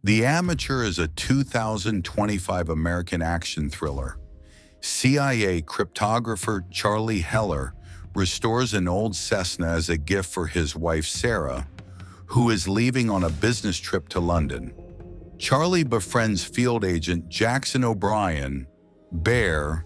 The Amateur is a 2025 American action thriller. CIA cryptographer Charlie Heller restores an old Cessna as a gift for his wife Sarah, who is leaving on a business trip to London. Charlie befriends field agent Jackson O'Brien, Bear,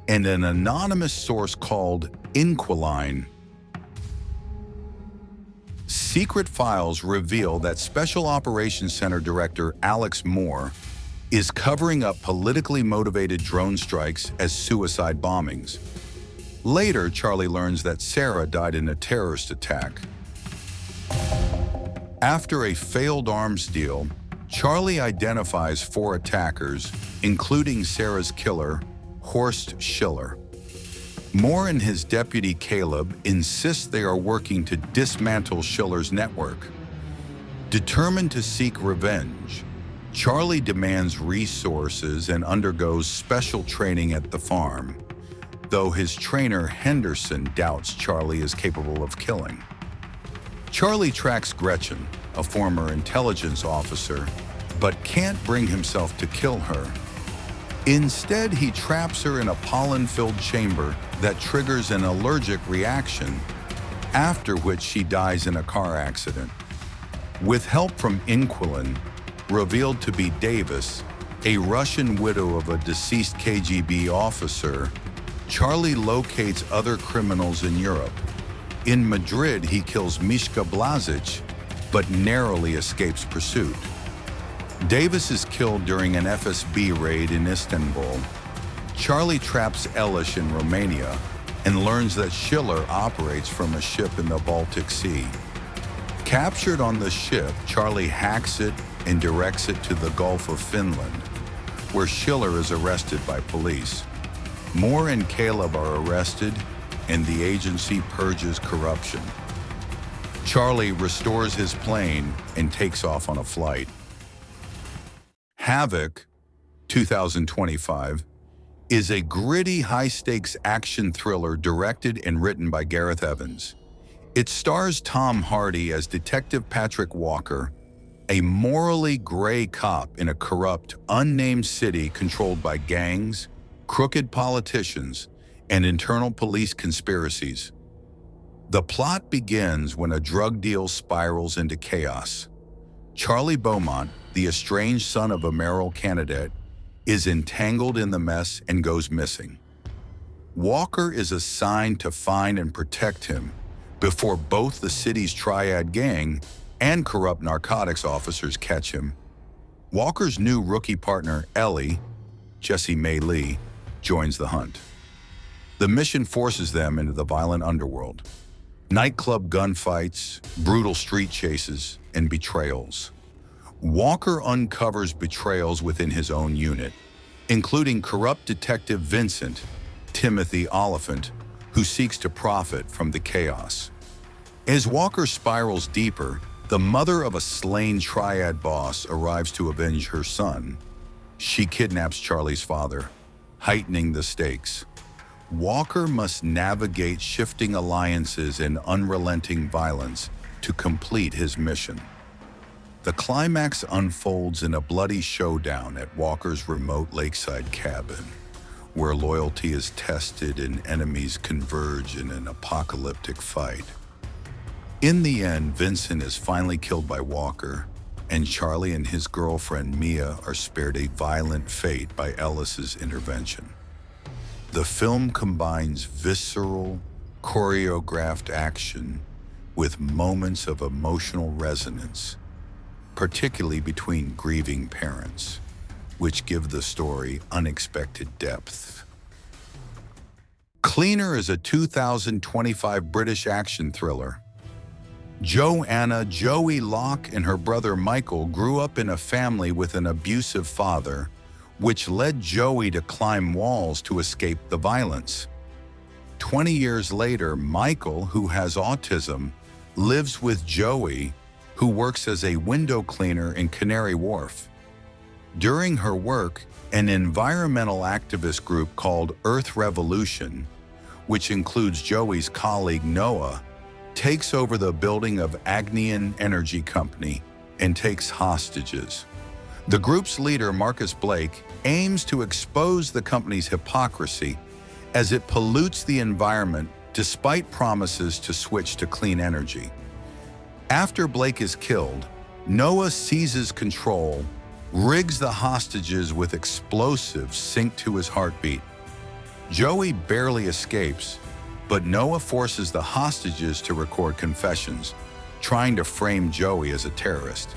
and an anonymous source called Inquiline. Secret files reveal that Special Operations Center Director Alex Moore is covering up politically motivated drone strikes as suicide bombings. Later, Charlie learns that Sarah died in a terrorist attack. After a failed arms deal, Charlie identifies 4 attackers, including Sarah's killer, Horst Schiller. Moore and his deputy Caleb insist they are working to dismantle Schiller's network. Determined to seek revenge, Charlie demands resources and undergoes special training at the farm, though his trainer Henderson doubts Charlie is capable of killing. Charlie tracks Gretchen, a former intelligence officer, but can't bring himself to kill her. Instead, he traps her in a pollen-filled chamber that triggers an allergic reaction, after which she dies in a car accident. With help from Inquiline, revealed to be Davis, a Russian widow of a deceased KGB officer, Charlie locates other criminals in Europe. In Madrid, he kills Mishka Blazic, but narrowly escapes pursuit. Davis is killed during an FSB raid in Istanbul. Charlie traps Elish in Romania and learns that Schiller operates from a ship in the Baltic Sea. Captured on the ship, Charlie hacks it and directs it to the Gulf of Finland, where Schiller is arrested by police. Moore and Caleb are arrested, and the agency purges corruption. Charlie restores his plane and takes off on a flight. Havoc, 2025, is a gritty, high-stakes action thriller directed and written by Gareth Evans. It stars Tom Hardy as Detective Patrick Walker, a morally gray cop in a corrupt, unnamed city controlled by gangs, crooked politicians, and internal police conspiracies. The plot begins when a drug deal spirals into chaos. Charlie Beaumont, the estranged son of a mayoral candidate, is entangled in the mess and goes missing. Walker is assigned to find and protect him before both the city's triad gang and corrupt narcotics officers catch him. Walker's new rookie partner, Ellie, Jessie May Lee, joins the hunt. The mission forces them into the violent underworld. Nightclub gunfights, brutal street chases, and betrayals. Walker uncovers betrayals within his own unit, including corrupt detective Vincent, Timothy Oliphant, who seeks to profit from the chaos. As Walker spirals deeper, the mother of a slain triad boss arrives to avenge her son. She kidnaps Charlie's father, heightening the stakes. Walker must navigate shifting alliances and unrelenting violence to complete his mission. The climax unfolds in a bloody showdown at Walker's remote lakeside cabin, where loyalty is tested and enemies converge in an apocalyptic fight. In the end, Vincent is finally killed by Walker, and Charlie and his girlfriend Mia are spared a violent fate by Ellis's intervention. The film combines visceral, choreographed action with moments of emotional resonance, particularly between grieving parents, which give the story unexpected depth. Cleaner is a 2025 British action thriller. Joanna Joey Locke and her brother Michael grew up in a family with an abusive father, which led Joey to climb walls to escape the violence. 20 years later, Michael, who has autism, lives with Joey, who works as a window cleaner in Canary Wharf. During her work, an environmental activist group called Earth Revolution, which includes Joey's colleague Noah, takes over the building of Agnian Energy Company and takes hostages. The group's leader, Marcus Blake, aims to expose the company's hypocrisy as it pollutes the environment despite promises to switch to clean energy. After Blake is killed, Noah seizes control, rigs the hostages with explosives synced to his heartbeat. Joey barely escapes, but Noah forces the hostages to record confessions, trying to frame Joey as a terrorist.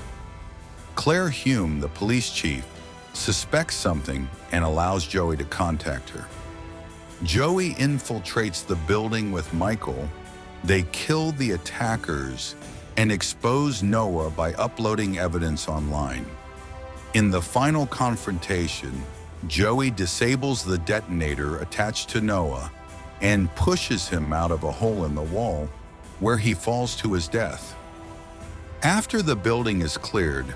Claire Hume, the police chief, suspects something and allows Joey to contact her. Joey infiltrates the building with Michael. They kill the attackers and expose Noah by uploading evidence online. In the final confrontation, Joey disables the detonator attached to Noah and pushes him out of a hole in the wall, where he falls to his death. After the building is cleared,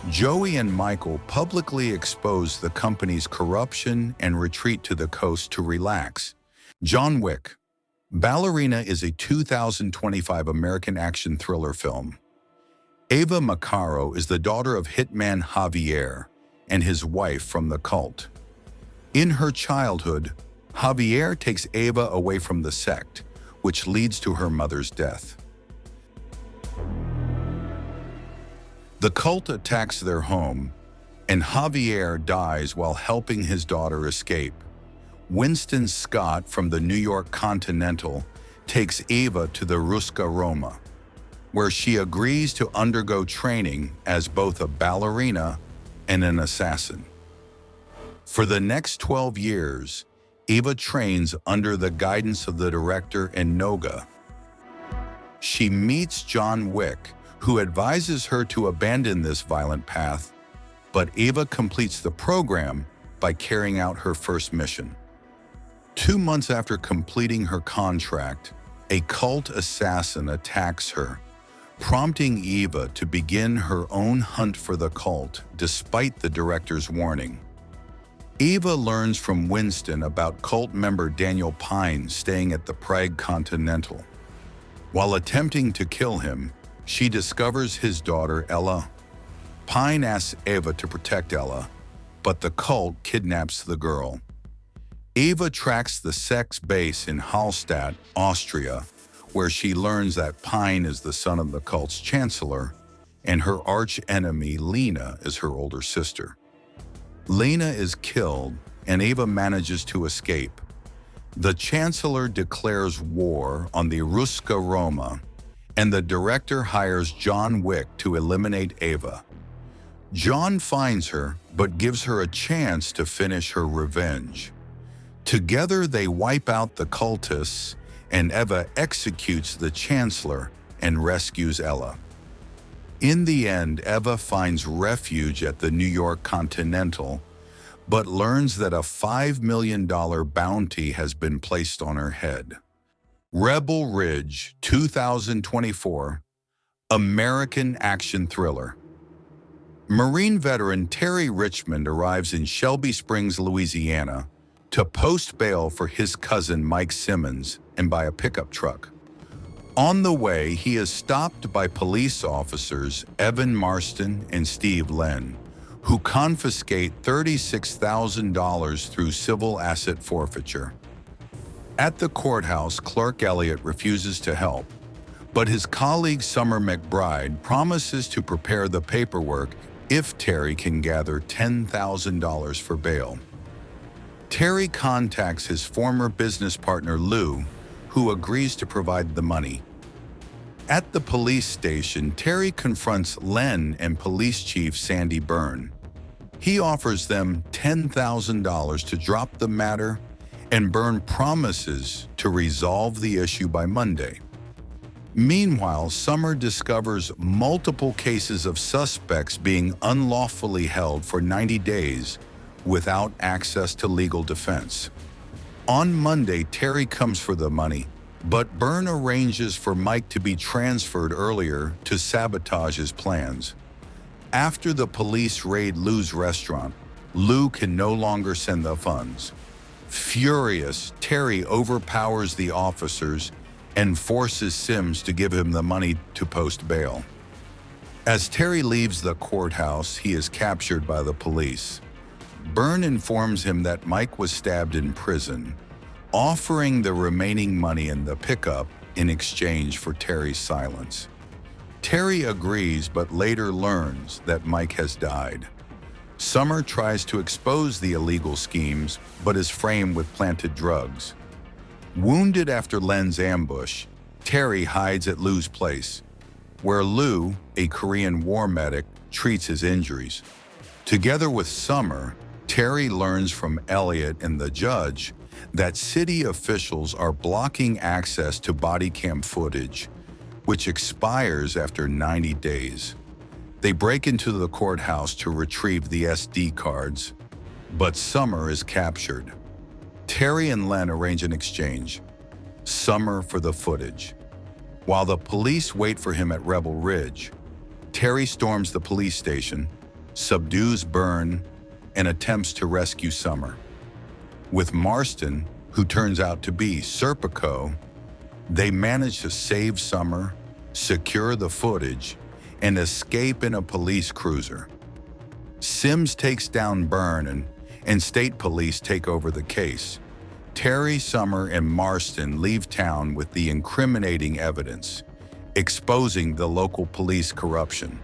Joey and Michael publicly expose the company's corruption and retreat to the coast to relax. John Wick. Ballerina is a 2025 American action thriller film. Ava Macaro is the daughter of hitman Javier and his wife from the cult. In her childhood, Javier takes Ava away from the sect, which leads to her mother's death. The cult attacks their home, and Javier dies while helping his daughter escape. Winston Scott from the New York Continental takes Ava to the Ruska Roma, where she agrees to undergo training as both a ballerina and an assassin. For the next 12 years, Ava trains under the guidance of the director and Noga. She meets John Wick, who advises her to abandon this violent path, but Ava completes the program by carrying out her first mission. 2 months after completing her contract, a cult assassin attacks her, prompting Ava to begin her own hunt for the cult despite the director's warning. Ava learns from Winston about cult member Daniel Pine staying at the Prague Continental. While attempting to kill him, she discovers his daughter, Ella. Pine asks Ava to protect Ella, but the cult kidnaps the girl. Ava tracks the sect's base in Hallstatt, Austria, where she learns that Pine is the son of the cult's chancellor, and her arch-enemy, Lena, is her older sister. Lena is killed, and Ava manages to escape. The chancellor declares war on the Ruska Roma, and the director hires John Wick to eliminate Ava. John finds her, but gives her a chance to finish her revenge. Together they wipe out the cultists, and Eva executes the chancellor and rescues Ella. In the end, Eva finds refuge at the New York Continental, but learns that a $5 million bounty has been placed on her head. Rebel Ridge, 2024, American action thriller. Marine veteran Terry Richmond arrives in Shelby Springs, Louisiana, to post bail for his cousin Mike Simmons and buy a pickup truck. On the way, he is stopped by police officers Evan Marston and Steve Lynn, who confiscate $36,000 through civil asset forfeiture. At the courthouse, Clerk Elliott refuses to help, but his colleague Summer McBride promises to prepare the paperwork if Terry can gather $10,000 for bail. Terry contacts his former business partner Lou, who agrees to provide the money. At the police station, Terry confronts Len and police chief Sandy Byrne. He offers them $10,000 to drop the matter, and Byrne promises to resolve the issue by Monday. Meanwhile, Summer discovers multiple cases of suspects being unlawfully held for 90 days without access to legal defense. On Monday, Terry comes for the money, but Byrne arranges for Mike to be transferred earlier to sabotage his plans. After the police raid Lou's restaurant, Lou can no longer send the funds. Furious, Terry overpowers the officers and forces Sims to give him the money to post bail. As Terry leaves the courthouse, he is captured by the police. Byrne informs him that Mike was stabbed in prison, offering the remaining money in the pickup in exchange for Terry's silence. Terry agrees but later learns that Mike has died. Summer tries to expose the illegal schemes but is framed with planted drugs. Wounded after Len's ambush, Terry hides at Lou's place, where Lou, a Korean war medic, treats his injuries. Together with Summer, Terry learns from Elliot and the judge that city officials are blocking access to body cam footage, which expires after 90 days. They break into the courthouse to retrieve the SD cards, but Summer is captured. Terry and Len arrange an exchange, Summer for the footage. While the police wait for him at Rebel Ridge, Terry storms the police station, subdues Byrne, and attempts to rescue Summer. With Marston, who turns out to be Serpico, they manage to save Summer, secure the footage, and escape in a police cruiser. Sims takes down Byrne and state police take over the case. Terry, Summer, and Marston leave town with the incriminating evidence, exposing the local police corruption.